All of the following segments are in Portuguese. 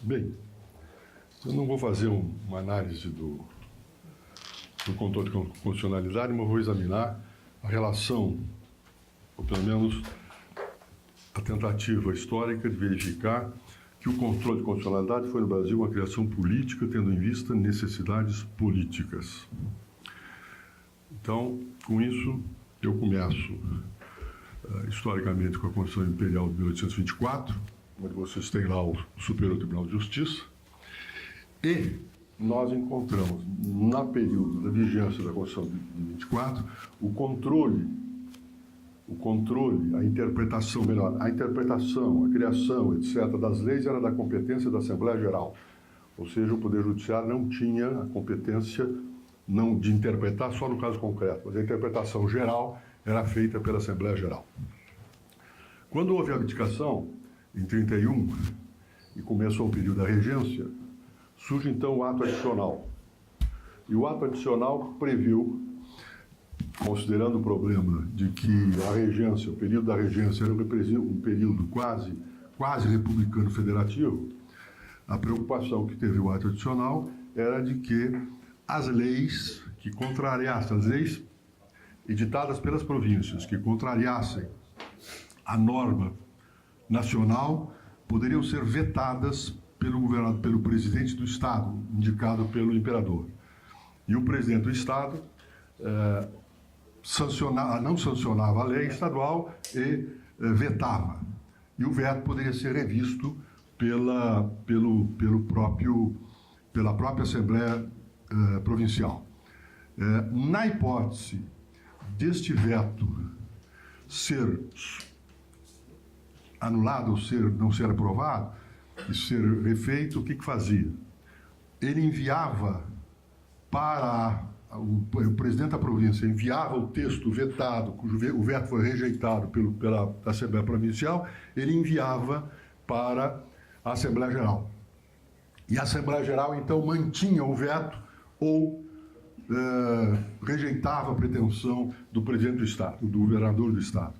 Bem, eu não vou fazer uma análise do controle de constitucionalidade, mas vou examinar a relação, ou pelo menos a tentativa histórica de verificar que o controle de constitucionalidade foi no Brasil uma criação política, tendo em vista necessidades políticas. Então, com isso, eu começo historicamente com a Constituição Imperial de 1824, onde vocês têm lá o Superior Tribunal de Justiça, e nós encontramos, no período da vigência da Constituição de 24, o controle, a interpretação, a criação, etc., das leis era da competência da Assembleia Geral. Ou seja, o Poder Judiciário não tinha a competência não de interpretar só no caso concreto, mas a interpretação geral era feita pela Assembleia Geral. Quando houve a abdicação, em 31, e começou o período da regência, surge então o ato adicional. E o ato adicional previu, considerando o problema de que a regência, o período da regência era um período quase republicano federativo, a preocupação que teve o ato adicional era de que as leis que contrariassem, as leis editadas pelas províncias, que contrariassem a norma nacional, poderiam ser vetadas pelo presidente do Estado, indicado pelo imperador. E o presidente do Estado não sancionava a lei estadual e vetava. E o veto poderia ser revisto pela própria Assembleia Provincial. Na hipótese deste veto ser anulado ou não ser aprovado e ser refeito, o que fazia? Ele enviava para o presidente da província, enviava o texto vetado, cujo o veto foi rejeitado pela Assembleia Provincial, ele enviava para a Assembleia Geral. E a Assembleia Geral, então, mantinha o veto ou rejeitava a pretensão do presidente do Estado, do governador do Estado.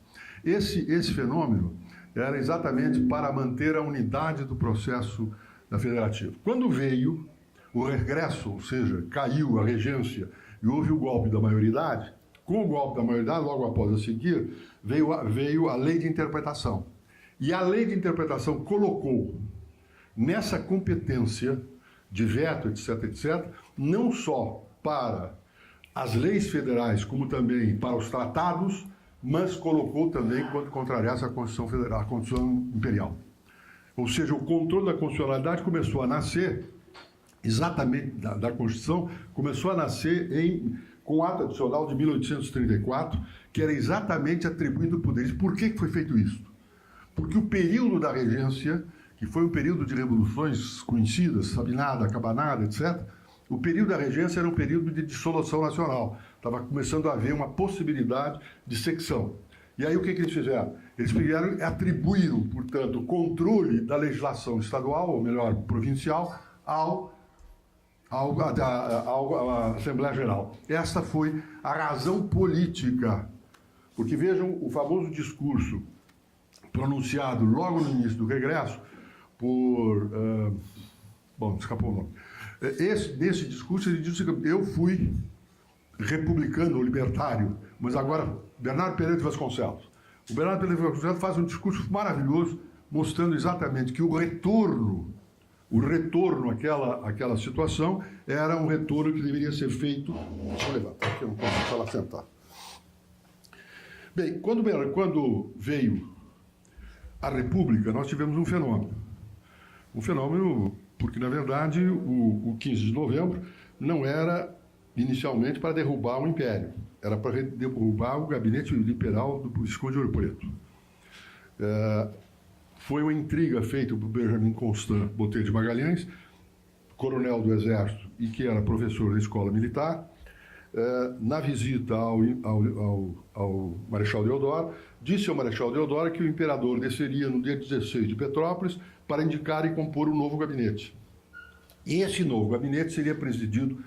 Esse fenômeno era exatamente para manter a unidade do processo federativo. Quando veio o regresso, ou seja, caiu a regência e houve o golpe da maioridade, com o golpe da maioridade, logo após a seguir, veio a lei de interpretação. E a lei de interpretação colocou nessa competência de veto, etc., etc., não só para as leis federais, como também para os tratados, mas colocou também quando contrariasse a Constituição Federal, a Constituição Imperial. Ou seja, o controle da constitucionalidade começou a nascer, exatamente da Constituição, começou a nascer com o ato adicional de 1834, que era exatamente atribuindo poderes. Por que foi feito isso? Porque o período da regência, que foi um período de revoluções conhecidas, Sabinada, Cabanada, etc., o período da regência era um período de dissolução nacional. Estava começando a haver uma possibilidade de secção. E aí o que eles fizeram? Eles atribuíram, portanto, o controle da legislação estadual, ou melhor, provincial, à Assembleia Geral. Essa foi a razão política. Porque vejam o famoso discurso pronunciado logo no início do regresso por... escapou o nome. Nesse discurso ele disse que eu fui republicano ou libertário, mas agora Bernardo Pereira de Vasconcelos. O Bernardo Pereira de Vasconcelos faz um discurso maravilhoso, mostrando exatamente que o retorno àquela situação era um retorno que deveria ser feito... Deixa eu levantar, porque eu não posso falar sentar. Bem, quando veio a República, nós tivemos um fenômeno. Um fenômeno porque, na verdade, o 15 de novembro não era inicialmente para derrubar o Império, era para derrubar o gabinete liberal do Visconde de Ouro Preto. Foi uma intriga feita por Benjamin Constant Botelho de Magalhães, coronel do Exército e que era professor da Escola Militar, na visita ao Marechal Deodoro, disse ao Marechal Deodoro que o imperador desceria no dia 16 de Petrópolis para indicar e compor um novo gabinete. E esse novo gabinete seria presidido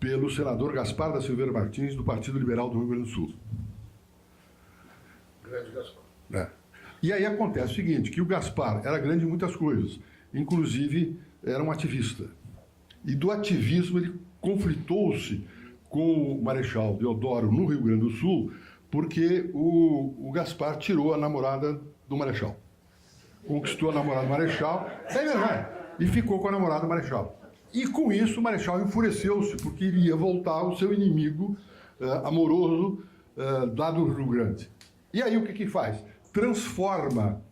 pelo senador Gaspar da Silveira Martins, do Partido Liberal do Rio Grande do Sul. Grande Gaspar. E aí acontece o seguinte, que o Gaspar era grande em muitas coisas, inclusive era um ativista. E do ativismo ele conflitou-se com o Marechal Deodoro no Rio Grande do Sul, porque o Gaspar tirou a namorada do Marechal. Conquistou a namorada do Marechal, é verdade, e ficou com a namorada do Marechal. E com isso o Marechal enfureceu-se, porque iria voltar o seu inimigo amoroso lá do Rio Grande. E aí o que faz? Transforma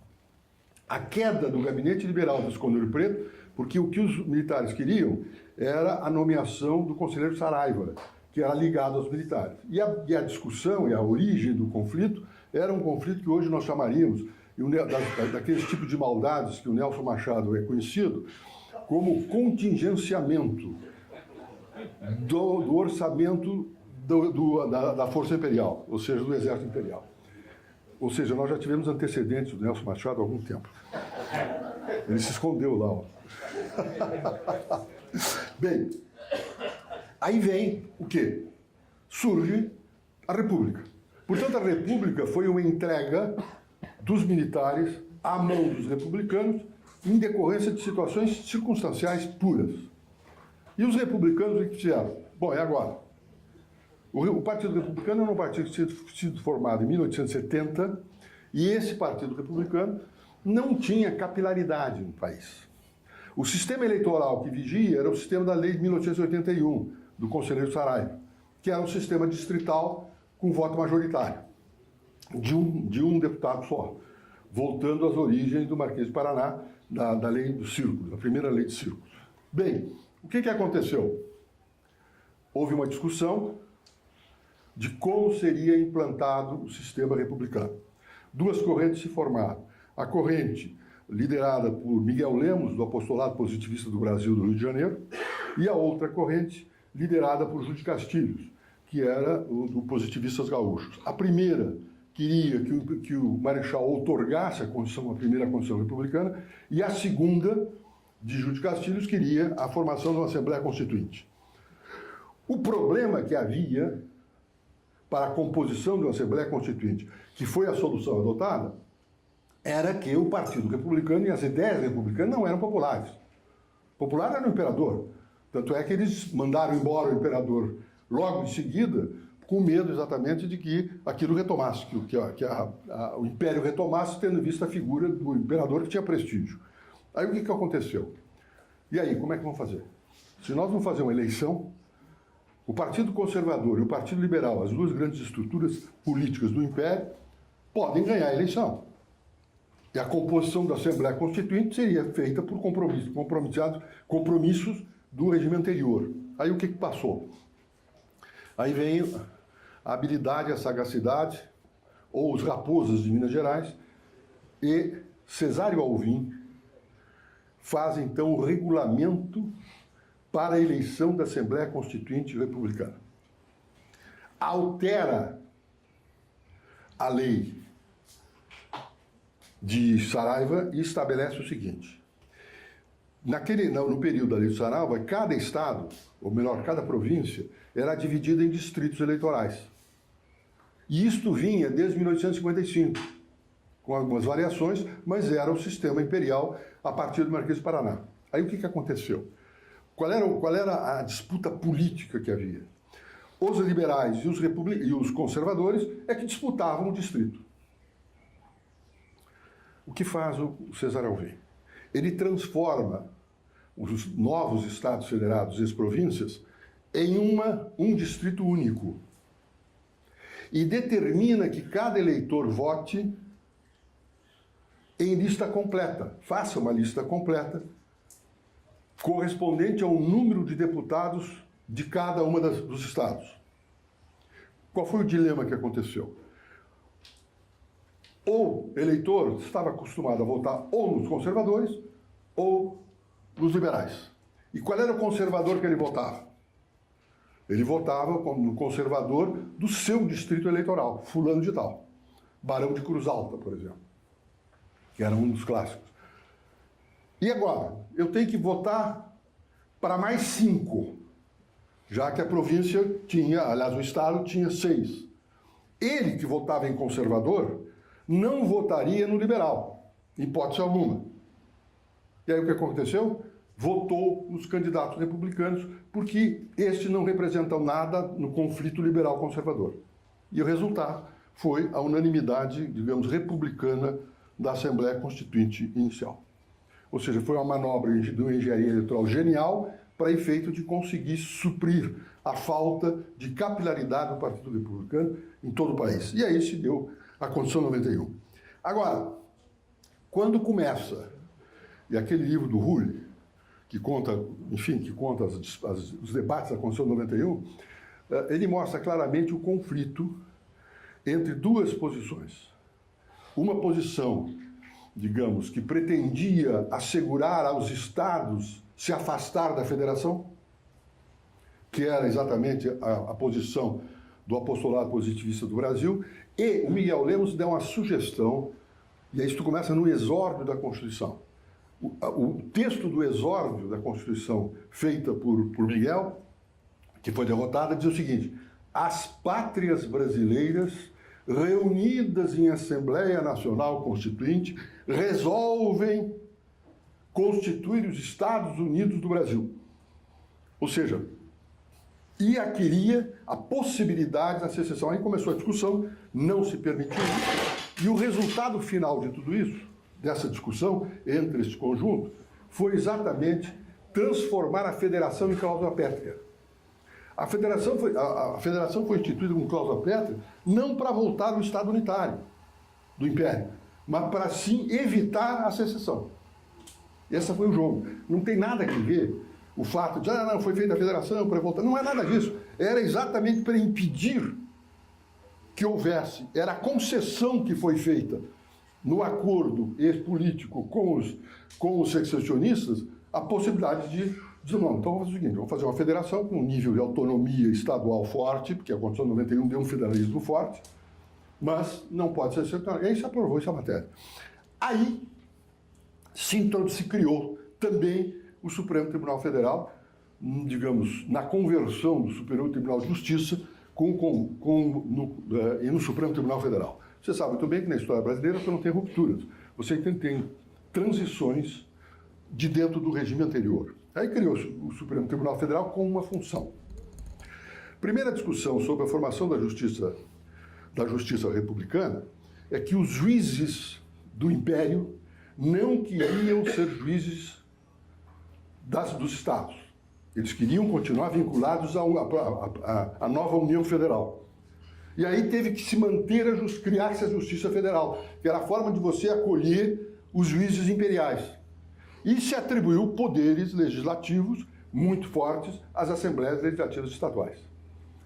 a queda do gabinete liberal do Visconde Ouro Preto, porque o que os militares queriam era a nomeação do conselheiro Saraiva, que era ligado aos militares. E a discussão e a origem do conflito era um conflito que hoje nós chamaríamos, daqueles tipos de maldades que o Nelson Machado é conhecido, como contingenciamento do orçamento da Força Imperial, ou seja, do Exército Imperial. Ou seja, nós já tivemos antecedentes do Nelson Machado há algum tempo. Ele se escondeu lá. Ó. Bem, aí vem o quê? Surge a República. Portanto, a República foi uma entrega dos militares à mão dos republicanos em decorrência de situações circunstanciais puras. E os republicanos o que fizeram? Bom, é agora. O Partido Republicano era um partido que tinha sido formado em 1870 e esse Partido Republicano não tinha capilaridade no país. O sistema eleitoral que vigia era o sistema da lei de 1881, do conselheiro Saraiva, que era um sistema distrital com voto majoritário, de um deputado só, voltando às origens do Marquês de Paraná, da lei do círculo, da primeira lei de círculos. Bem, o que aconteceu? Houve uma discussão de como seria implantado o sistema republicano. Duas correntes se formaram. A corrente liderada por Miguel Lemos, do Apostolado Positivista do Brasil do Rio de Janeiro, e a outra corrente liderada por Júlio de Castilhos, que era do Positivistas Gaúchos. A primeira queria que o Marechal outorgasse a primeira Constituição Republicana, e a segunda, de Júlio de Castilhos, queria a formação de uma Assembleia Constituinte. O problema que havia para a composição de uma Assembleia Constituinte, que foi a solução adotada, era que o Partido Republicano e as ideias republicanas não eram populares. Popular era o imperador. Tanto é que eles mandaram embora o imperador logo em seguida, com medo exatamente de que aquilo retomasse, que o império retomasse, tendo visto a figura do imperador que tinha prestígio. Aí o que aconteceu? E aí, como é que vamos fazer? Se nós vamos fazer uma eleição, o Partido Conservador e o Partido Liberal, as duas grandes estruturas políticas do Império, podem ganhar a eleição. E a composição da Assembleia Constituinte seria feita por compromissos do regime anterior. Aí o que passou? Aí vem a habilidade, a sagacidade, ou os raposas de Minas Gerais, e Cesário Alvim faz então o regulamento para a eleição da Assembleia Constituinte Republicana. Altera a lei de Saraiva e estabelece o seguinte: no período da lei de Saraiva, cada estado, ou melhor, cada província, era dividida em distritos eleitorais. E isto vinha desde 1855, com algumas variações, mas era o sistema imperial a partir do Marquês de Paraná. Aí o que aconteceu? Qual era a disputa política que havia? Os liberais e os conservadores é que disputavam o distrito. O que faz o Cesário Alvim? Ele transforma os novos estados federados e as províncias em um distrito único e determina que cada eleitor vote em lista completa. Faça uma lista completa correspondente ao número de deputados de cada uma dos estados. Qual foi o dilema que aconteceu? O eleitor estava acostumado a votar ou nos conservadores ou nos liberais. E qual era o conservador que ele votava? Ele votava no conservador do seu distrito eleitoral, fulano de tal. Barão de Cruz Alta, por exemplo, que era um dos clássicos. E agora? Eu tenho que votar para mais 5, já que a província tinha, aliás, o estado tinha 6. Ele que votava em conservador não votaria no liberal, hipótese alguma. E aí o que aconteceu? votou nos candidatos republicanos porque estes não representam nada no conflito liberal-conservador. E o resultado foi a unanimidade, digamos, republicana da Assembleia Constituinte inicial. Ou seja, foi uma manobra de uma engenharia eleitoral genial para efeito de conseguir suprir a falta de capilaridade do Partido Republicano em todo o país. E aí se deu a Constituição 91. Agora, quando começa, e aquele livro do Hull, que conta, enfim, que conta os debates da Constituição 91, ele mostra claramente o conflito entre duas posições. Uma posição, digamos, que pretendia assegurar aos estados se afastar da federação, que era exatamente a posição do apostolado positivista do Brasil, e o Miguel Lemos deu uma sugestão, e isso começa no exórdio da Constituição. O texto do exórdio da Constituição, feita por Miguel, que foi derrotada, diz o seguinte: as pátrias brasileiras, reunidas em Assembleia Nacional Constituinte, resolvem constituir os Estados Unidos do Brasil. Ou seja, queria a possibilidade da secessão. Aí começou a discussão, não se permitiu isso, e o resultado final de tudo isso, dessa discussão entre esse conjunto, foi exatamente transformar a federação em cláusula pétrea. A federação foi instituída com cláusula pétrea não para voltar ao Estado unitário do Império, mas para sim evitar a secessão. Esse foi o jogo. Não tem nada a ver o fato de, não, foi feita a federação para voltar. Não é nada disso. Era exatamente para impedir que houvesse, era a concessão que foi feita no acordo político com os secessionistas, a possibilidade de dizer, não, então vamos fazer o seguinte, vamos fazer uma federação com um nível de autonomia estadual forte, porque a Constituição 91 deu um federalismo forte, mas não pode ser seccionário. E aí se aprovou essa matéria. Aí se criou também o Supremo Tribunal Federal, digamos, na conversão do Superior Tribunal de Justiça no Supremo Tribunal Federal. Você sabe muito bem que na história brasileira você não tem rupturas, você tem transições de dentro do regime anterior. Aí criou o Supremo Tribunal Federal com uma função. Primeira discussão sobre a formação da justiça republicana é que os juízes do Império não queriam ser juízes dos estados. Eles queriam continuar vinculados à nova União Federal. E aí teve que se manter, criar-se a Justiça Federal, que era a forma de você acolher os juízes imperiais. E se atribuiu poderes legislativos muito fortes às Assembleias Legislativas Estaduais.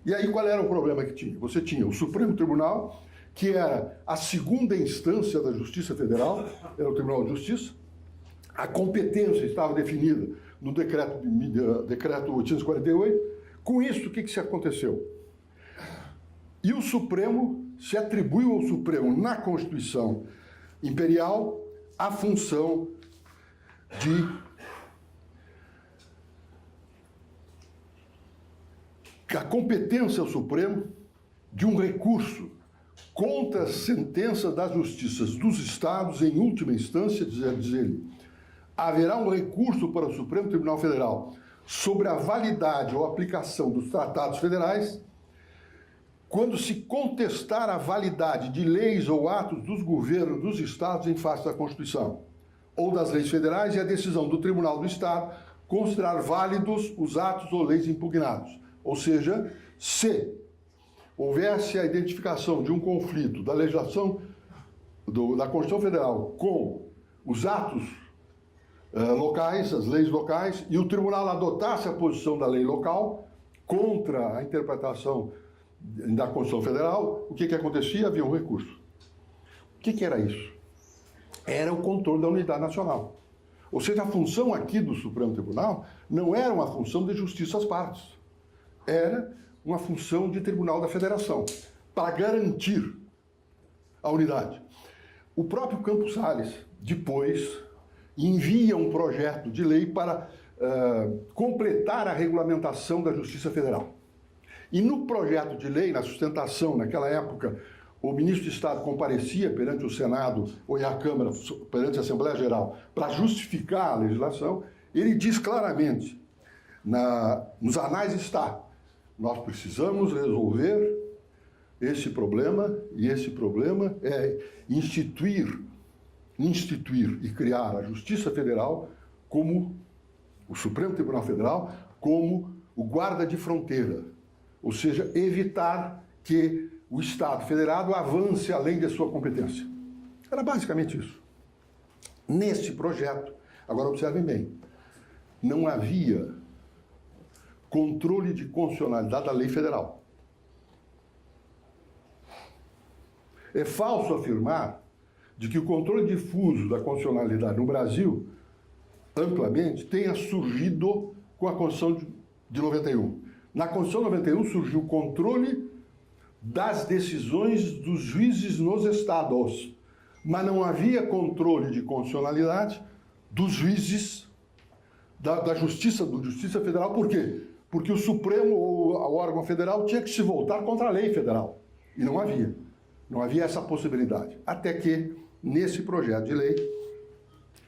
E aí qual era o problema que tinha? Você tinha o Supremo Tribunal, que era a segunda instância da Justiça Federal, era o Tribunal de Justiça. A competência estava definida no decreto 848. Com isso, o que se aconteceu? E o Supremo se atribuiu ao Supremo, na Constituição Imperial, a função a competência ao Supremo de um recurso contra as sentenças das justiças dos estados, em última instância, diz ele, haverá um recurso para o Supremo Tribunal Federal sobre a validade ou aplicação dos tratados federais quando se contestar a validade de leis ou atos dos governos dos estados em face da Constituição ou das leis federais e a decisão do Tribunal do Estado considerar válidos os atos ou leis impugnados. Ou seja, se houvesse a identificação de um conflito da legislação da Constituição Federal com os atos locais, as leis locais, e o tribunal adotasse a posição da lei local contra a interpretação da Constituição Federal, o que acontecia? Havia um recurso. O que era isso? Era o controle da unidade nacional. Ou seja, a função aqui do Supremo Tribunal não era uma função de justiça às partes. Era uma função de Tribunal da Federação, para garantir a unidade. O próprio Campos Salles, depois, envia um projeto de lei para completar a regulamentação da Justiça Federal. E no projeto de lei, na sustentação, naquela época, o ministro de Estado comparecia perante o Senado ou a Câmara, perante a Assembleia Geral, para justificar a legislação, Ele diz claramente, nos anais está, nós precisamos resolver esse problema, e esse problema é instituir e criar a Justiça Federal como o Supremo Tribunal Federal como o guarda de fronteira, ou seja, evitar que o Estado federado avance além de sua competência. Era basicamente isso. Neste projeto, agora observem bem, não havia controle de constitucionalidade da lei federal. É falso afirmar de que o controle difuso da constitucionalidade no Brasil, amplamente, tenha surgido com a Constituição de 91. Na Constituição de 91 surgiu o controle das decisões dos juízes nos estados, mas não havia controle de constitucionalidade dos juízes da Justiça Federal. Por quê? Porque o Supremo, ou o órgão federal, tinha que se voltar contra a lei federal. E não havia. Não havia essa possibilidade. Até que, nesse projeto de lei,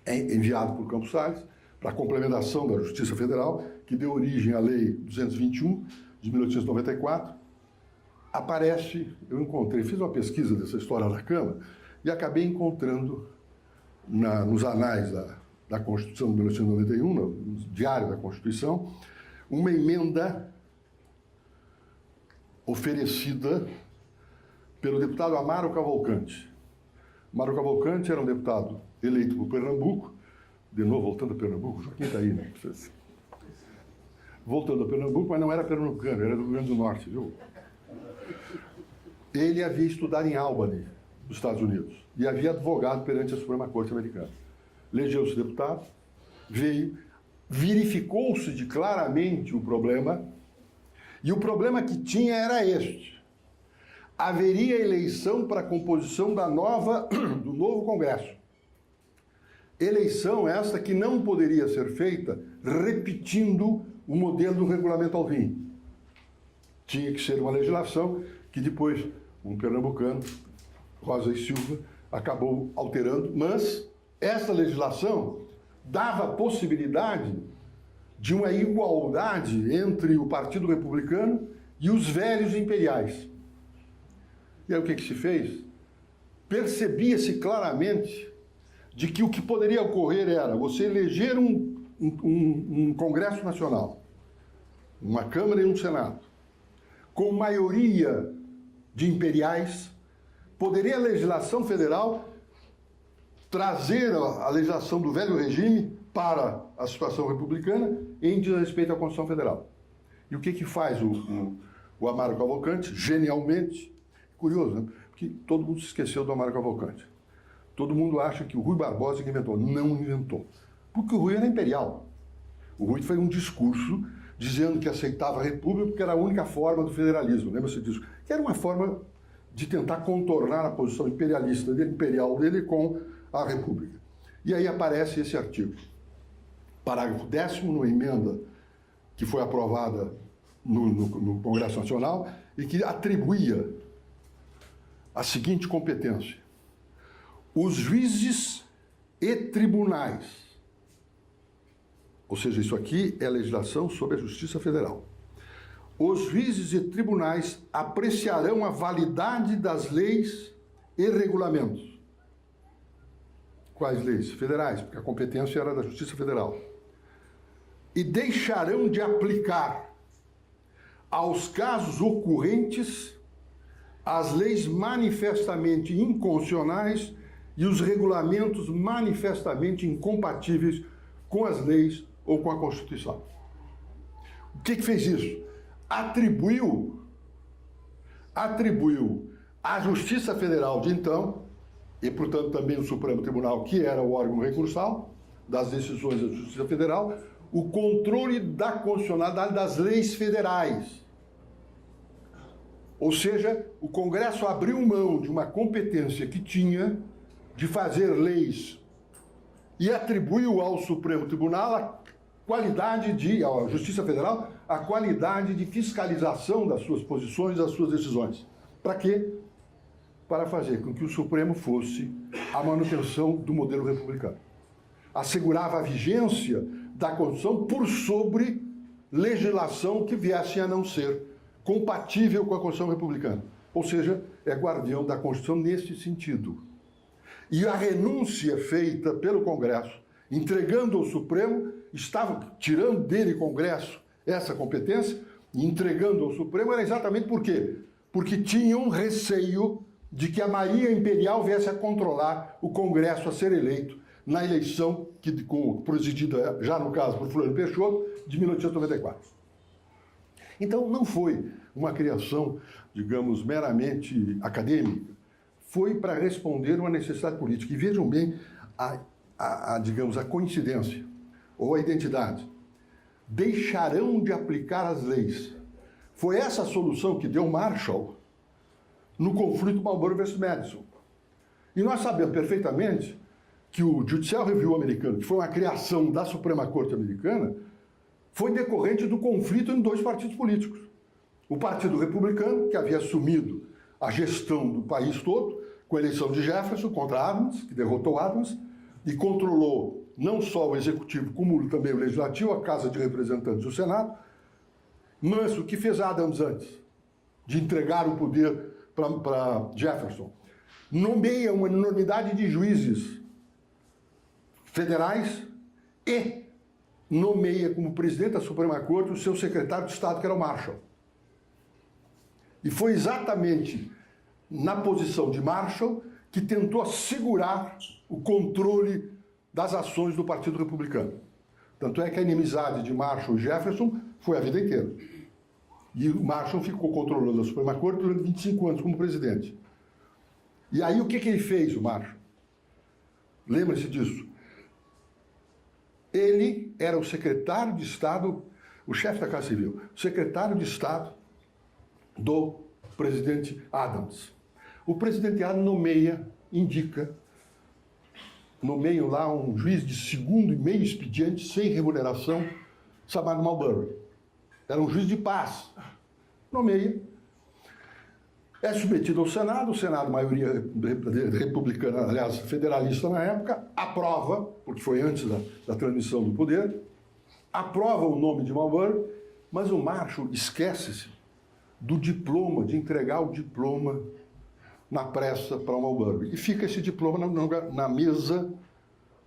enviado por Campos Salles, para a complementação da Justiça Federal, que deu origem à Lei 221, de 1894, aparece, fiz uma pesquisa dessa história na Câmara, e acabei encontrando nos anais da Constituição de 1991, no Diário da Constituição, uma emenda oferecida pelo deputado Amaro Cavalcante. Amaro Cavalcante era um deputado eleito por Pernambuco, de novo voltando a Pernambuco, o Joaquim está aí, né? Voltando a Pernambuco, mas não era pernambucano, era do Rio Grande do Norte, viu? Ele havia estudado em Albany, nos Estados Unidos, e havia advogado perante a Suprema Corte Americana. Elegeu-se deputado, veio, verificou-se de claramente o problema, e o problema que tinha era este: haveria eleição para a composição do novo Congresso. Eleição esta que não poderia ser feita repetindo o modelo do regulamento Alvim. Tinha que ser uma legislação que depois um pernambucano, Rosa e Silva, acabou alterando, mas essa legislação dava a possibilidade de uma igualdade entre o Partido Republicano e os velhos imperiais. E aí o que se fez? Percebia-se claramente de que o que poderia ocorrer era você eleger um Congresso Nacional, uma Câmara e um Senado, com maioria de imperiais. Poderia a legislação federal trazer a legislação do velho regime para a situação republicana em diz respeito à Constituição Federal. E o que faz o Amaro Cavalcante, genialmente? Curioso, né? Porque todo mundo se esqueceu do Amaro Cavalcante. Todo mundo acha que o Rui Barbosa que inventou. Não inventou. Porque o Rui era imperial. O Rui fez um discurso dizendo que aceitava a República porque era a única forma do federalismo. Lembra-se disso? Que era uma forma de tentar contornar a posição imperialista imperial dele com a República. E aí aparece esse artigo. Parágrafo 10º, numa emenda que foi aprovada no Congresso Nacional e que atribuía a seguinte competência: os juízes e tribunais, ou seja, isso aqui é a legislação sobre a Justiça Federal. Os juízes e tribunais apreciarão a validade das leis e regulamentos. Quais leis? Federais, porque a competência era da Justiça Federal. E deixarão de aplicar aos casos ocorrentes as leis manifestamente inconstitucionais e os regulamentos manifestamente incompatíveis com as leis ou com a Constituição. O que fez isso? Atribuiu à Justiça Federal de então, e portanto também o Supremo Tribunal, que era o órgão recursal das decisões da Justiça Federal, o controle da constitucionalidade das leis federais. Ou seja, o Congresso abriu mão de uma competência que tinha de fazer leis e atribuiu ao Supremo Tribunal a qualidade à Justiça Federal, a qualidade de fiscalização das suas posições, das suas decisões. Para quê? Para fazer com que o Supremo fosse a manutenção do modelo republicano. Assegurava a vigência da Constituição por sobre legislação que viesse a não ser compatível com a Constituição republicana. Ou seja, é guardião da Constituição nesse sentido. E a renúncia feita pelo Congresso, entregando ao Supremo, estava tirando dele, Congresso, essa competência, e entregando ao Supremo, era exatamente por quê? Porque tinham receio de que a Marinha Imperial viesse a controlar o Congresso a ser eleito na eleição presidida, já no caso, por Floriano Peixoto, de 1894. Então, não foi uma criação, digamos, meramente acadêmica, foi para responder uma necessidade política. E vejam bem digamos, a coincidência ou a identidade. Deixarão de aplicar as leis. Foi essa a solução que deu Marshall no conflito Marlboro versus Madison. E nós sabemos perfeitamente que o Judicial Review americano, que foi uma criação da Suprema Corte americana, foi decorrente do conflito em dois partidos políticos. O Partido Republicano, que havia assumido a gestão do país todo, com a eleição de Jefferson contra Adams, que derrotou Adams, e controlou não só o Executivo, como também o Legislativo, a Casa de Representantes e o Senado. Mas o que fez Adams antes de entregar o poder para Jefferson? Nomeia uma enormidade de juízes federais e nomeia como presidente da Suprema Corte o seu secretário de Estado, que era o Marshall. E foi exatamente na posição de Marshall que tentou assegurar o controle das ações do Partido Republicano. Tanto é que a inimizade de Marshall e Jefferson foi a vida inteira. E o Marshall ficou controlando a Suprema Corte durante 25 anos como presidente. E aí o que ele fez, o Marshall? Lembre-se disso. Ele era o secretário de Estado, o chefe da Casa Civil, o secretário de Estado do presidente Adams. O presidente Adams nomeia lá um juiz de segundo e meio expediente sem remuneração, chamado Marlboro. Era um juiz de paz. Nomeia. É submetido ao Senado, o Senado, maioria republicana, aliás, federalista na época, aprova, porque foi antes da transmissão do poder, aprova o nome de Marlboro, mas o Marshall esquece-se do diploma, de entregar o diploma na pressa para o Marlboro. E fica esse diploma na mesa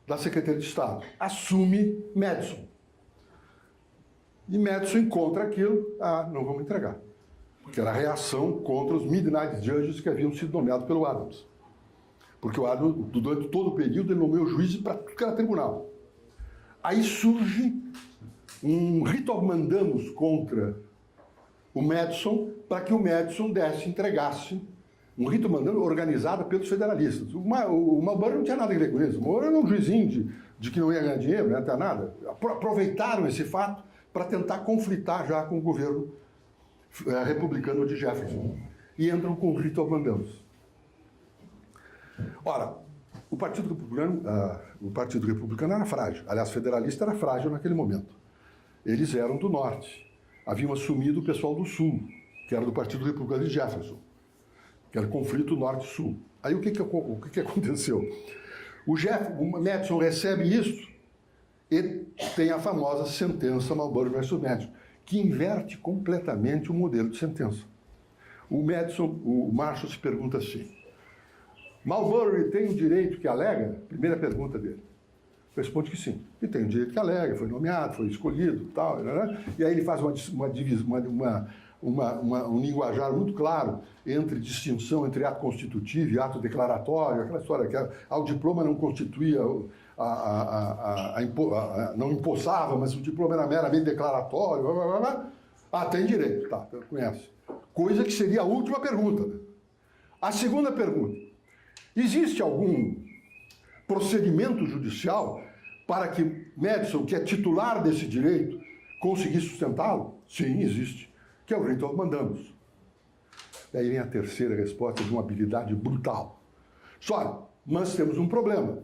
da Secretaria de Estado. Assume Madison. E Madison encontra aquilo, não vamos entregar. Porque era a reação contra os Midnight Judges que haviam sido nomeados pelo Adams. Porque o Adams, durante todo o período, ele nomeou juízes para tudo que era tribunal. Aí surge um rito of mandamus contra o Madison, para que o Madison entregasse um rito mandamus organizado pelos federalistas. O Marlboro não tinha nada a ver com isso. O Marlboro era um juizinho de que não ia ganhar dinheiro, não ia ter nada. Aproveitaram esse fato para tentar conflitar já com o governo republicano de Jefferson. E entram com o rito of mandamus. Ora, o Partido Republicano era frágil. Aliás, federalista era frágil naquele momento. Eles eram do norte. Haviam assumido o pessoal do sul, que era do Partido Republicano de Jefferson, que era o conflito norte-sul. Aí o que aconteceu? O Madison recebe isso e tem a famosa sentença Marlboro versus Madison, que inverte completamente o modelo de sentença. O Marshall se pergunta assim: Marlboro tem o direito que alega? Primeira pergunta dele. Responde que sim. E tem o direito que alega, foi nomeado, foi escolhido, tal, né? E aí ele faz um linguajar muito claro entre distinção entre ato constitutivo e ato declaratório, aquela história que o diploma não constituía, não empossava, mas o diploma era meramente declaratório, blá, blá, blá. Tem direito, tá, conhece. Coisa que seria a última pergunta. Né? A segunda pergunta: existe algum procedimento judicial para que Madison, que é titular desse direito, conseguisse sustentá-lo? Sim, existe, que é o rito of mandamus. Daí vem a terceira resposta de uma habilidade brutal. Só, mas temos um problema.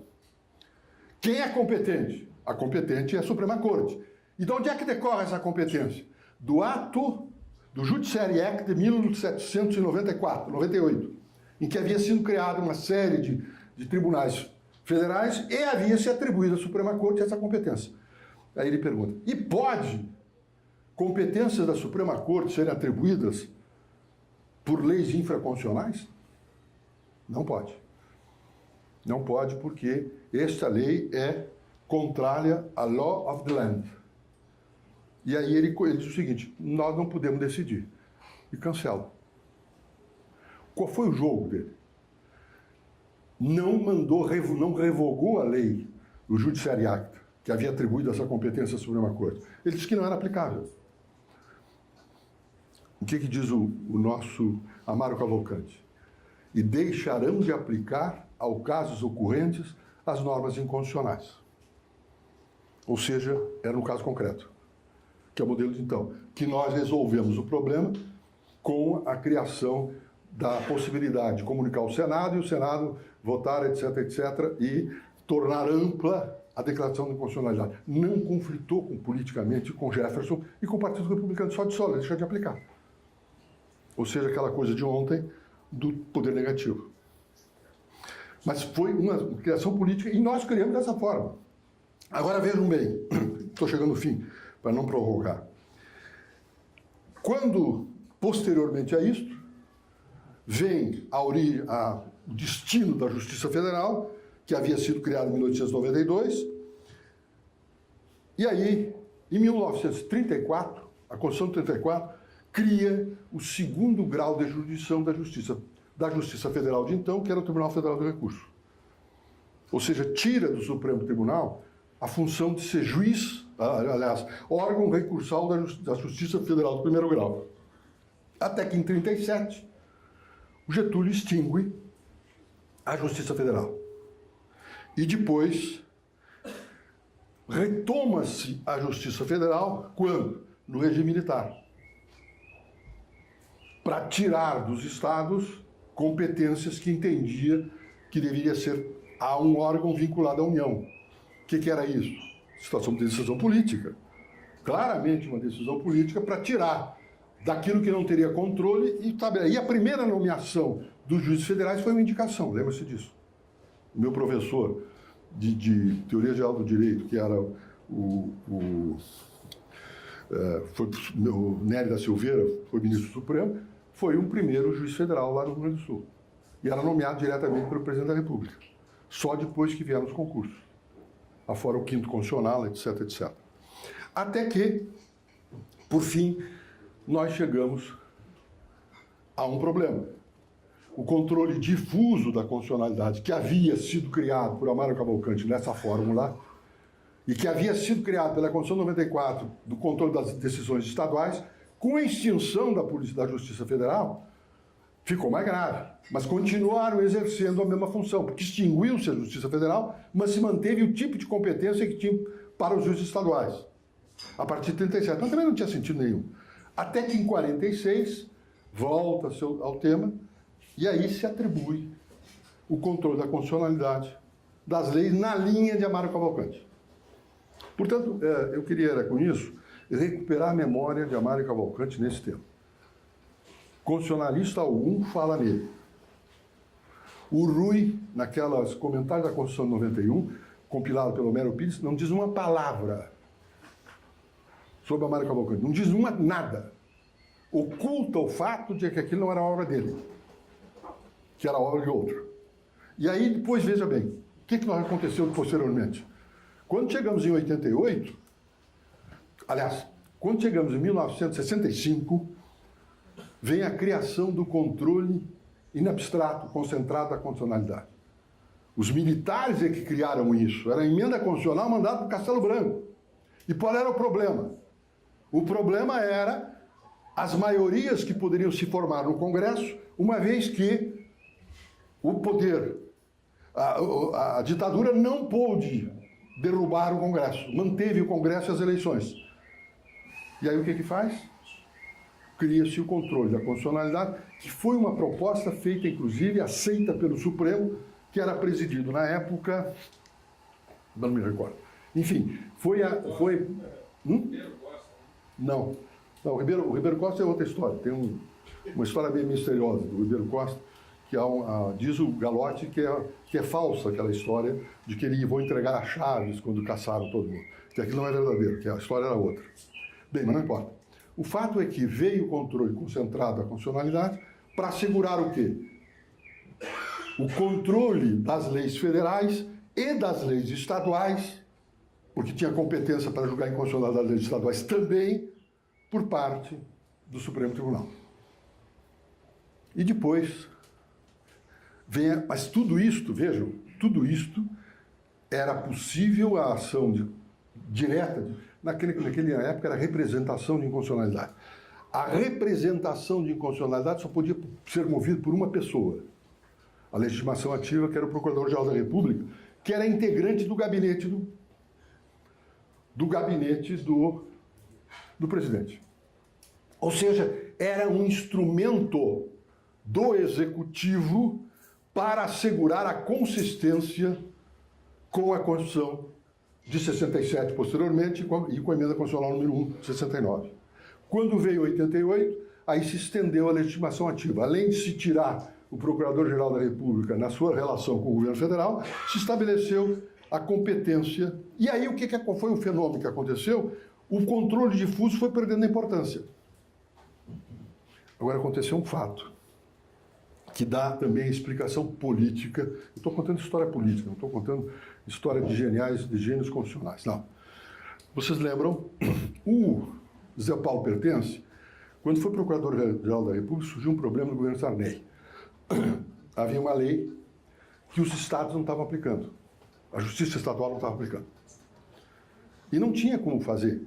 Quem é competente? A competente é a Suprema Corte. E de onde é que decorre essa competência? Do ato do Judiciary Act de 98, em que havia sido criada uma série de tribunais federais e havia se atribuído à Suprema Corte essa competência. Aí ele pergunta, e pode competências da Suprema Corte serem atribuídas por leis infraconstitucionais? Não pode. Não pode porque esta lei é contrária à law of the land. E aí ele diz o seguinte, nós não podemos decidir. E cancela. Qual foi o jogo dele? Não revogou a lei do Judiciary Act, que havia atribuído essa competência à Suprema Corte. Ele disse que não era aplicável. O que diz o nosso Amaro Cavalcante? E deixarão de aplicar, ao casos ocorrentes, as normas inconstitucionais. Ou seja, era um caso concreto, que é o modelo de então, que nós resolvemos o problema com a criação da possibilidade de comunicar ao Senado e o Senado votar, etc., etc., e tornar ampla a declaração de inconstitucionalidade. Não conflitou politicamente com Jefferson e com o Partido Republicano, só deixou de aplicar. Ou seja, aquela coisa de ontem do poder negativo. Mas foi uma criação política e nós criamos dessa forma. Agora vejam bem, estou chegando no fim, para não prorrogar. Quando, posteriormente a isto, vem o destino da Justiça Federal, que havia sido criado em 1892, e aí, em 1934, a Constituição de 34, cria o segundo grau de jurisdição da Justiça Federal de então, que era o Tribunal Federal do Recurso. Ou seja, tira do Supremo Tribunal a função de ser juiz, aliás, órgão recursal da Justiça Federal do primeiro grau. Até que em 37, o Getúlio extingue a Justiça Federal. E depois retoma-se a Justiça Federal quando? No regime militar. Para tirar dos estados competências que entendia que deveria ser a um órgão vinculado à União. O que era isso? Situação de decisão política. Claramente uma decisão política para tirar daquilo que não teria controle e a primeira nomeação dos juízes federais foi uma indicação, lembra-se disso. O meu professor de Teoria Geral do Direito, que era foi o Nery da Silveira, foi ministro supremo, foi um primeiro juiz federal lá no Rio Grande do Sul. E era nomeado diretamente pelo presidente da República. Só depois que vieram os concursos. Afora o quinto constitucional, etc, etc. Até que, por fim, nós chegamos a um problema. O controle difuso da constitucionalidade, que havia sido criado por Amaro Cavalcante nessa fórmula, e que havia sido criado pela Constituição 94, do controle das decisões estaduais, com a extinção da Justiça Federal, ficou mais grave. Mas continuaram exercendo a mesma função, porque extinguiu-se a Justiça Federal, mas se manteve o tipo de competência que tinha para os juízes estaduais, a partir de 37. Mas também não tinha sentido nenhum. Até que em 46, volta-se ao tema, e aí se atribui o controle da constitucionalidade das leis na linha de Amaro Cavalcante. Portanto, eu queria, com isso, recuperar a memória de Amaro Cavalcante nesse tema. Constitucionalista algum fala nele. O Rui, naquelas comentários da Constituição de 91, compilado pelo Homero Pires, não diz uma palavra sobre Amaro Cavalcante. Não diz nada. Oculta o fato de que aquilo não era obra dele, que era obra de outro. E aí, depois, veja bem, o que aconteceu posteriormente? Quando chegamos em 88, aliás, quando chegamos em 1965, vem a criação do controle in abstrato, concentrado da constitucionalidade. Os militares é que criaram isso. Era a emenda constitucional mandada por Castelo Branco. E qual era o problema? O problema era as maiorias que poderiam se formar no Congresso, uma vez que o poder, a ditadura não pôde derrubar o Congresso, manteve o Congresso e as eleições. E aí o que faz? Cria-se o controle da constitucionalidade, que foi uma proposta feita, inclusive, aceita pelo Supremo, que era presidido na época... Não me recordo. Enfim, Não, o Ribeiro Costa é outra história. Tem uma história bem misteriosa do Ribeiro Costa, diz o Galotti que é falsa aquela história de que eles vão entregar as chaves quando caçaram todo mundo. Que aquilo não é verdadeiro, que a história era outra. Bem, mas não importa. O fato é que veio o controle concentrado da constitucionalidade para assegurar o quê? O controle das leis federais e das leis estaduais, porque tinha competência para julgar a inconstitucionalidade das leis estaduais também, por parte do Supremo Tribunal. E depois, mas tudo isto, vejam, tudo isto era possível a ação direta, naquela época era representação de inconstitucionalidade. A representação de inconstitucionalidade só podia ser movida por uma pessoa. A legitimação ativa, que era o Procurador-Geral da República, que era integrante do gabinete do presidente. Ou seja, era um instrumento do Executivo para assegurar a consistência com a Constituição de 67, posteriormente, e com a Emenda Constitucional número 1, de 69. Quando veio 88, aí se estendeu a legitimação ativa. Além de se tirar o Procurador-Geral da República na sua relação com o governo federal, se estabeleceu a competência. E aí, qual foi o fenômeno que aconteceu? O controle difuso foi perdendo a importância. Agora, aconteceu um fato que dá também explicação política. Eu estou contando história política, não estou contando história de gênios constitucionais. Não. Vocês lembram, o Zé Paulo Pertence, quando foi Procurador-Geral da República, surgiu um problema no governo Sarney. Havia uma lei que os estados não estavam aplicando. A Justiça Estadual não estava aplicando. E não tinha como fazer,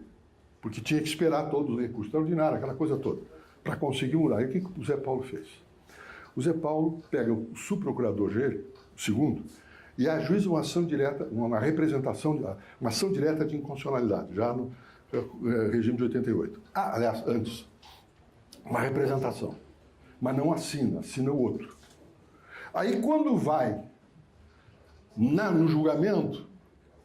porque tinha que esperar todos os recursos extraordinários, aquela coisa toda, para conseguir mudar. E o que o Zé Paulo fez? O Zé Paulo pega o subprocurador-geral, o segundo, e ajuiza uma ação direta, uma ação direta de inconstitucionalidade, já no regime de 88. Aliás, antes, uma representação. Mas não assina o outro. Aí, quando vai no julgamento,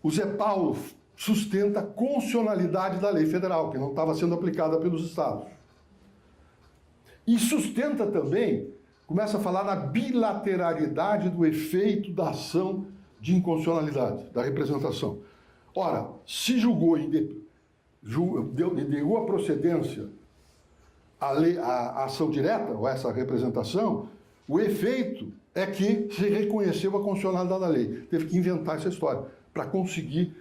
o Zé Paulo sustenta a constitucionalidade da lei federal, que não estava sendo aplicada pelos estados. E sustenta também, começa a falar na bilateralidade do efeito da ação de inconstitucionalidade, da representação. Ora, se julgou negou a procedência a ação direta, ou essa representação, o efeito é que se reconheceu a constitucionalidade da lei. Teve que inventar essa história para conseguir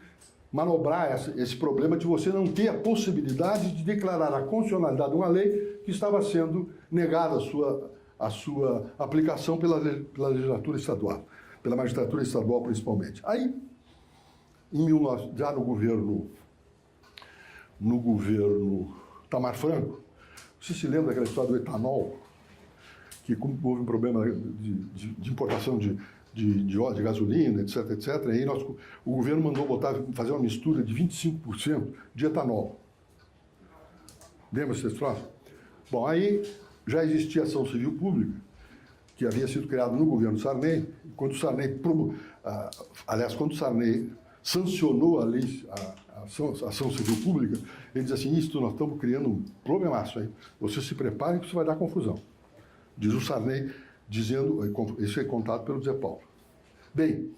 manobrar esse problema de você não ter a possibilidade de declarar a constitucionalidade de uma lei que estava sendo negada a sua aplicação pela legislatura estadual, pela magistratura estadual principalmente. Aí, já no governo Itamar Franco, você se lembra daquela história do etanol, que houve um problema de importação de óleo, de gasolina, etc., etc., e aí o governo mandou fazer uma mistura de 25% de etanol. Lembra desse troço? Bom, aí já existia ação civil pública, que havia sido criada no governo Sarney, quando o Sarney sancionou a lei, a ação civil pública, ele diz assim, nós estamos criando um problemaço aí, você se prepare que isso vai dar confusão. Diz o Sarney, isso é contado pelo Zé Paulo. Bem,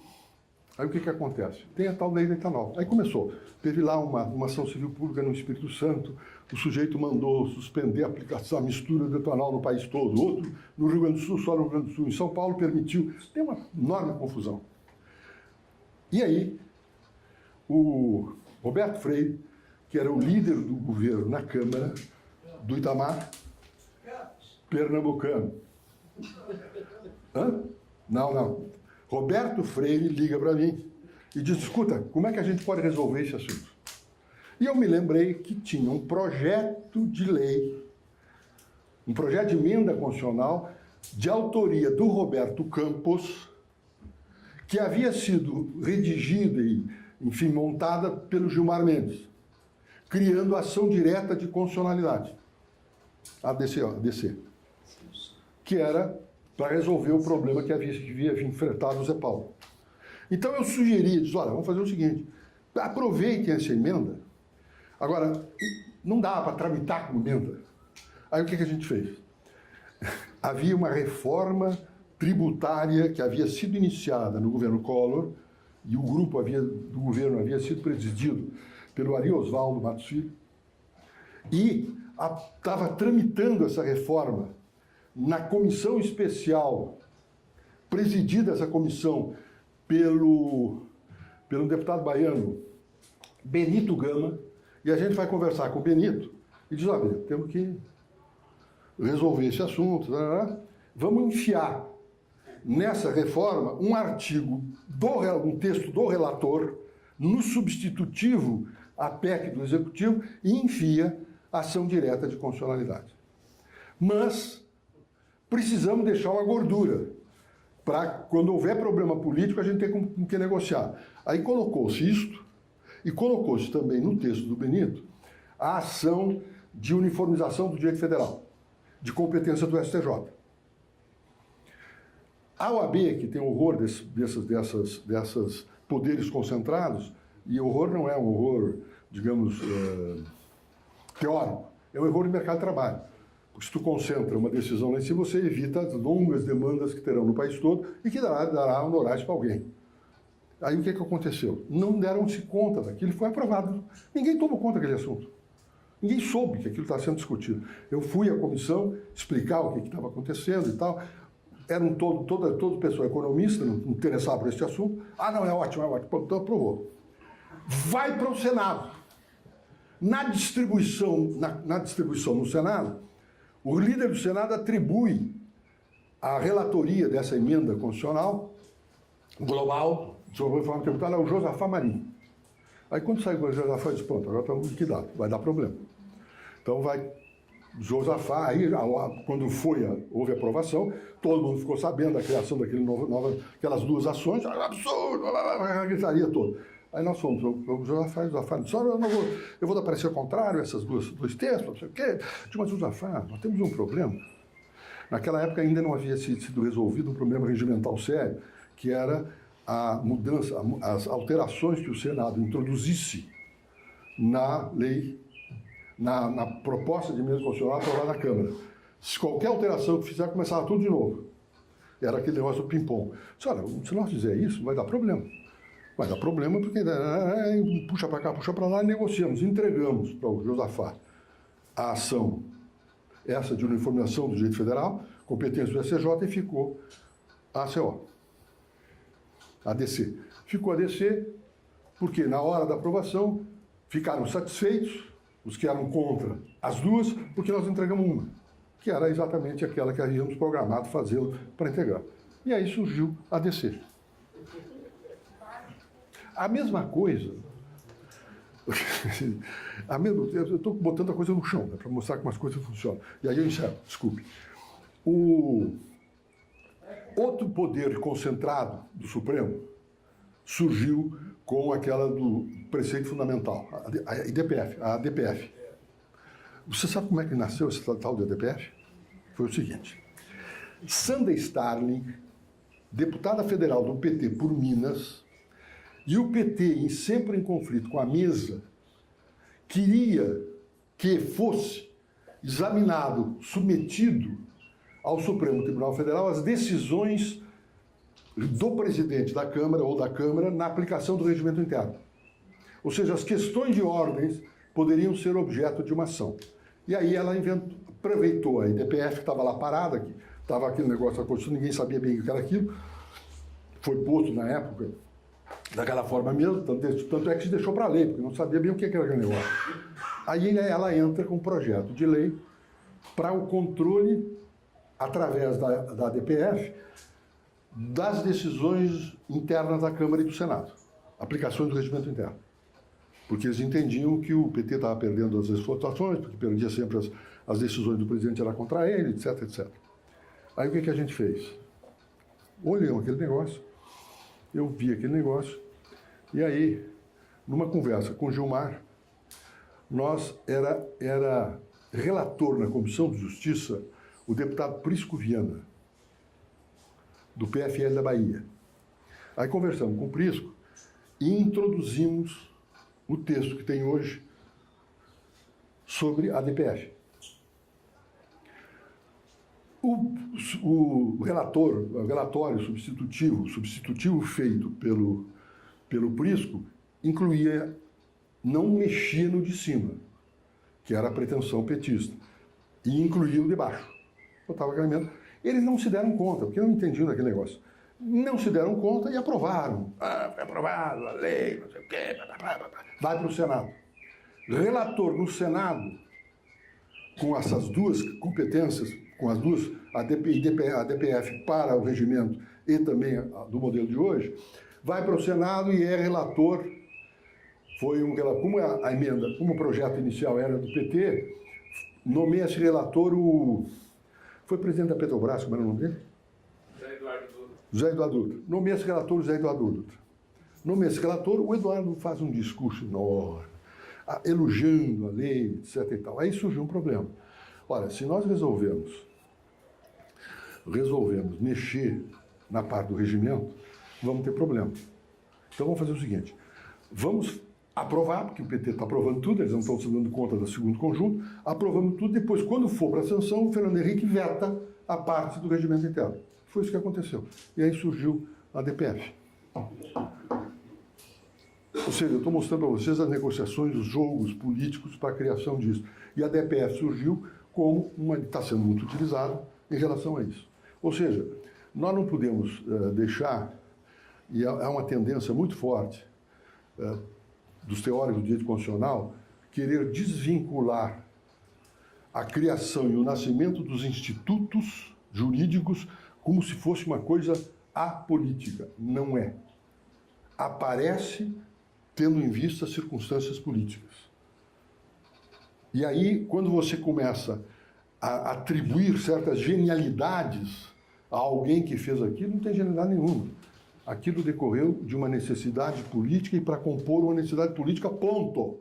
aí o que acontece? Tem a tal lei do etanol. Aí começou, teve lá uma ação civil pública no Espírito Santo, o sujeito mandou suspender a aplicação, a mistura do etanol no país todo, outro no Rio Grande do Sul, só no Rio Grande do Sul, em São Paulo permitiu, tem uma enorme confusão. E aí, o Roberto Freire, que era o líder do governo na Câmara do Itamar, pernambucano. Hã? Não. Roberto Freire liga para mim e diz, escuta, como é que a gente pode resolver esse assunto? E eu me lembrei que tinha um projeto de lei, um projeto de emenda constitucional de autoria do Roberto Campos, que havia sido redigida e, enfim, montada pelo Gilmar Mendes, criando ação direta de constitucionalidade, ADC, que era para resolver o problema que havia enfrentado o Zé Paulo. Então eu sugeri, olha, vamos fazer o seguinte, aproveitem essa emenda, agora, não dá para tramitar como emenda. Aí o que a gente fez? Havia uma reforma tributária que havia sido iniciada no governo Collor, e o grupo do governo havia sido presidido pelo Ari Osvaldo Matos Filho, e estava tramitando essa reforma na comissão especial, presidida essa comissão pelo deputado baiano Benito Gama, e a gente vai conversar com o Benito e diz, olha, temos que resolver esse assunto, vamos enfiar nessa reforma um artigo, um texto do relator, no substitutivo à PEC do Executivo, e enfia ação direta de constitucionalidade. Mas precisamos deixar uma gordura, para quando houver problema político a gente ter com que negociar. Aí colocou-se isto, e colocou-se também no texto do Benito a ação de uniformização do direito federal, de competência do STJ. A OAB, que tem horror desses poderes concentrados, e horror não é um horror, digamos, teórico, é um horror de mercado de trabalho. Porque se tu concentra uma decisão lá em cima, você evita as longas demandas que terão no país todo e que dará honorários para alguém. Aí o que aconteceu? Não deram-se conta daquilo, foi aprovado. Ninguém tomou conta daquele assunto. Ninguém soube que aquilo está sendo discutido. Eu fui à comissão explicar o que estava acontecendo e tal. Eram todo pessoa economista, não interessava por esse assunto. Ah, não, é ótimo, é ótimo. Então aprovou. Vai para o Senado. Na distribuição no Senado, o líder do Senado atribui a relatoria dessa emenda constitucional global sobre a reforma tributária ao Josafá Marinho. Aí quando saiu o Josafá, disse, pronto, agora estamos liquidados, vai dar problema. Então vai Josafá, aí quando houve aprovação, todo mundo ficou sabendo da criação aquelas duas ações, absurdo, a gritaria toda. Aí nós fomos, o Josafá disse, eu vou dar parecer contrário a esses dois textos, não sei o quê. Mas Josafá, nós temos um problema. Naquela época ainda não havia sido resolvido um problema regimental sério, que era a mudança, as alterações que o Senado introduzisse na lei, na proposta de emenda constitucional aprovada na Câmara. Se qualquer alteração que fizer, começava tudo de novo. Era aquele negócio do ping-pong. Olha, se nós fizer isso, vai dar problema. Vai dar problema porque puxa para cá, puxa para lá, e negociamos, entregamos para o Josafá a ação, essa de uniformização do direito federal, competência do STJ, e ficou a ACO. A DC. Ficou a DC porque, na hora da aprovação, ficaram satisfeitos os que eram contra as duas, porque nós entregamos uma, que era exatamente aquela que havíamos programado fazê-lo para integrar. E aí surgiu a DC. A mesma coisa, eu estou botando a coisa no chão, para mostrar como as coisas funcionam. E aí eu encerro, desculpe. O outro poder concentrado do Supremo surgiu com aquela do preceito fundamental, a ADPF. Você sabe como é que nasceu esse tal de ADPF? Foi o seguinte. Sandra Starling, deputada federal do PT por Minas, e o PT, sempre em conflito com a mesa, queria que fosse examinado, submetido ao Supremo Tribunal Federal as decisões do presidente da Câmara ou da Câmara na aplicação do regimento interno. Ou seja, as questões de ordens poderiam ser objeto de uma ação. E aí ela aproveitou a IDPF, que estava lá parada, que estava aquele negócio da Constituição, ninguém sabia bem o que era aquilo, foi posto na época daquela forma mesmo, tanto é que se deixou para a lei, porque não sabia bem o que era aquele negócio. Aí ela entra com um projeto de lei para o controle, através da ADPF, das decisões internas da Câmara e do Senado, aplicações do regimento interno. Porque eles entendiam que o PT estava perdendo as votações, porque perdia sempre as decisões do presidente, era contra ele, etc, etc. Aí o que a gente fez? Olhamos aquele negócio, eu vi aquele negócio, e aí, numa conversa com o Gilmar, era relator na Comissão de Justiça o deputado Prisco Viana, do PFL da Bahia. Aí conversamos com o Prisco e introduzimos o texto que tem hoje sobre a ADPF. O relatório substitutivo feito pelo Prisco incluía, não mexia no de cima, que era a pretensão petista, e incluía o de baixo. Botava aquela emenda. Eles não se deram conta, porque não entendiam daquele negócio. Não se deram conta e aprovaram. Foi aprovado a lei, não sei o quê, vai para o Senado. Relator no Senado, com essas duas competências, com as duas, a DPF para o regimento e também a do modelo de hoje, vai para o Senado e é relator. Como a emenda, como o projeto inicial era do PT, nomeia-se relator foi presidente da Petrobras, como era o nome dele? José Eduardo Dutra. Nomeia-se relator José Eduardo Dutra. Nomeia-se relator, o Eduardo faz um discurso enorme, elogiando a lei, etc. e tal. Aí surgiu um problema. Olha, se nós resolvemos mexer na parte do regimento, vamos ter problema. Então vamos fazer o seguinte, vamos aprovar, porque o PT está aprovando tudo, eles não estão se dando conta do segundo conjunto, aprovamos tudo, depois, quando for para a sanção, o Fernando Henrique veta a parte do regimento interno. Foi isso que aconteceu. E aí surgiu a DPF. Ou seja, eu estou mostrando para vocês as negociações, os jogos políticos para a criação disso. E a DPF surgiu como está sendo muito utilizada em relação a isso. Ou seja, nós não podemos deixar, e há uma tendência muito forte dos teóricos do direito constitucional, querer desvincular a criação e o nascimento dos institutos jurídicos como se fosse uma coisa apolítica. Não é. Aparece tendo em vista circunstâncias políticas. E aí, quando você começa a atribuir certas genialidades a alguém que fez aquilo, não tem genialidade nenhuma. Aquilo decorreu de uma necessidade política e para compor uma necessidade política, ponto.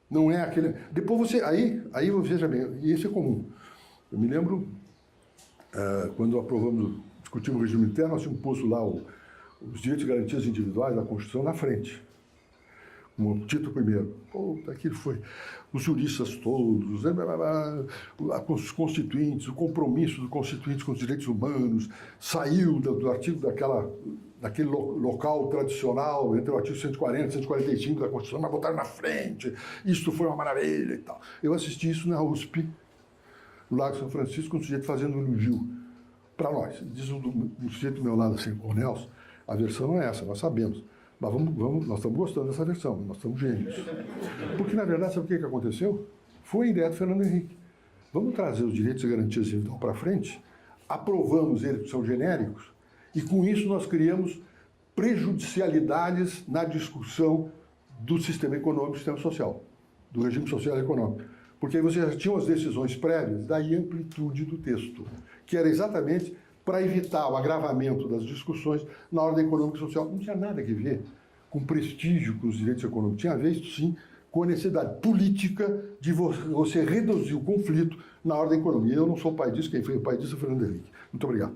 Não é aquele... Depois você... Aí veja bem, e isso é comum. Eu me lembro, quando discutimos o regime interno, nós tínhamos posto lá os direitos e garantias individuais da Constituição na frente. Como título primeiro. Aquilo foi os juristas todos, os constituintes, o compromisso do constituinte com os direitos humanos, saiu do artigo daquele local tradicional, entre o artigo 140 e 145 da Constituição, mas botaram na frente, isso foi uma maravilha e tal. Eu assisti isso na USP, no Lago São Francisco, com um sujeito fazendo um elogio para nós. Diz um sujeito do meu lado assim, o Nelson, a versão não é essa, nós sabemos. Mas nós estamos gostando dessa versão, nós estamos gênios. Porque, na verdade, sabe o que aconteceu? Foi a ideia do Fernando Henrique. Vamos trazer os direitos e garantias individuais para frente, aprovamos eles que são genéricos, e com isso nós criamos prejudicialidades na discussão do sistema econômico e sistema social, do regime social e econômico. Porque aí você já tinha as decisões prévias, daí a amplitude do texto, que era exatamente para evitar o agravamento das discussões na ordem econômica e social. Não tinha nada a ver com prestígio, com os direitos econômicos. Tinha a ver, sim, com a necessidade política de você reduzir o conflito na ordem econômica. E eu não sou o pai disso, quem foi o pai disso é o Fernando Henrique. Muito obrigado.